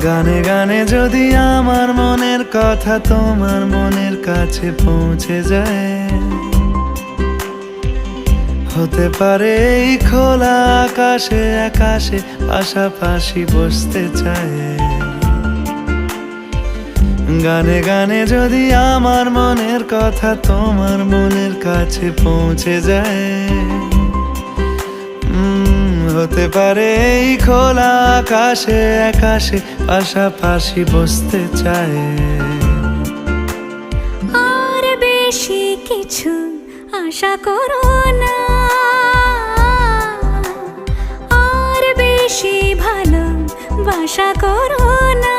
গানে গানে যদি আমার মনের কথা তোমার মনের কাছে পৌঁছে যায়, হতে পারে এই খোলা আকাশে আকাশে পাশাপাশি বসতে চায়। গানে গানে যদি আমার মনের কথা তোমার মনের কাছে পৌঁছে যায়, হতে পারে এই খোলা আকাশে আকাশে পাশাপাশি বসতে চায়। আর বেশি কিছু আশা করো না, আর বেশি ভালোবাসা করো না।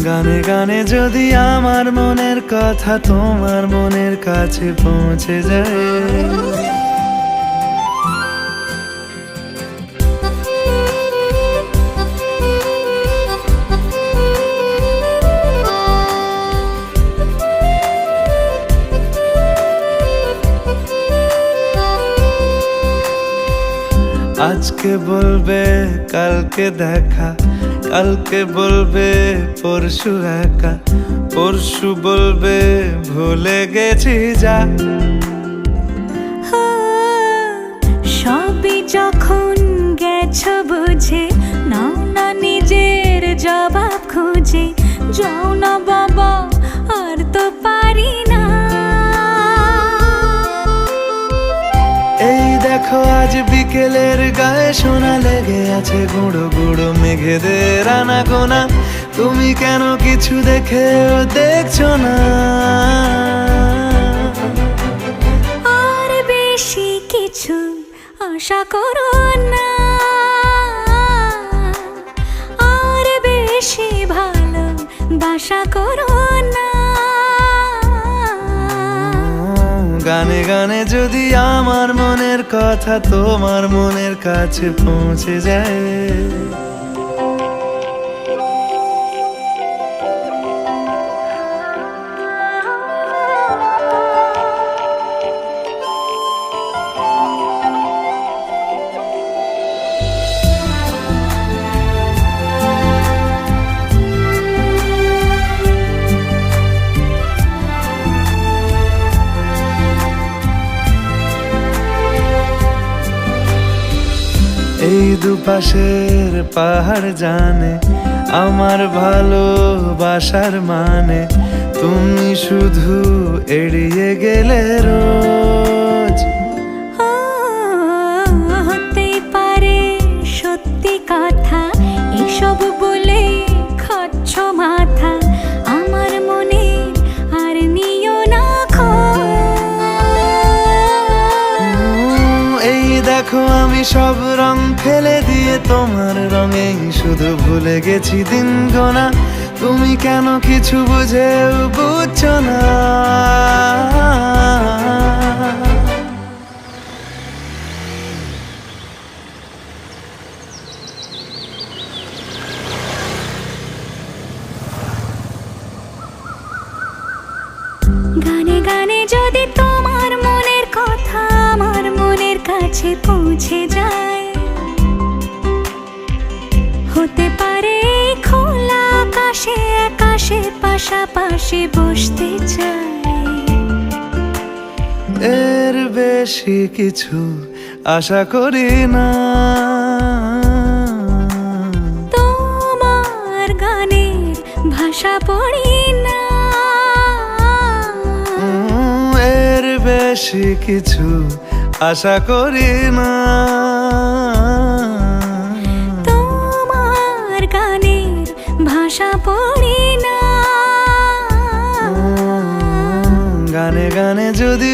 গানে গানে যদি আমার মনের কথা তোমার মনের কাছে পৌঁছে যায়, আজকে বলবে কালকে দেখা, কালকে বলবে পরশু একা, পরশু বলবে ভুলে গেছি যা। সবই যখন গেছো বুঝে, নাও না নিজের জবাব খুঁজে। যাও না বাবা, আর তো পারি না। এই দেখো আজ বিকেলের গায়ে সোনা লেগে আছে গুঁড়ো গুঁড়ো মেঘেদের আনাগোনা। তুমি কেন কিছু দেখেও দেখছো না? আর বেশি কিছু আশা করো না, আর বেশি ভালোবাসা করো না। গানে গানে যদি আমার মনের কথা তোমার মনের কাছে পৌঁছে যায়, এই দুপাশের পাহাড় জানে আমার ভালোবাসার মানে। তুমি শুধু এড়িয়ে গেলে রোজ। হতেই পারে সত্যি কথা, এসব বলে খাচ্ছ মাথা। আমার মনে আর নিও না খোঁজ। এই দেখো আমি সব রং ফেলে দিয়ে তোমার রঙেই শুধু ভুলে গেছি দিন গোনা। তুমি কেন কিছু বুঝেও বুঝছো না? গানে গানে যদি তোমার মনের কথা আমার মনের কাছে পৌঁছে যায়, হতে পারে খোলা আকাশে আকাশে পাশাপাশি বসতে চাই। এর বেশি কিছু আশা করি না। তোমার গানের ভাষা পড়ি না, এর বেশি কিছু আশা করি না। তোমার গানের ভাষা পড়ি না। গানে গানে যদি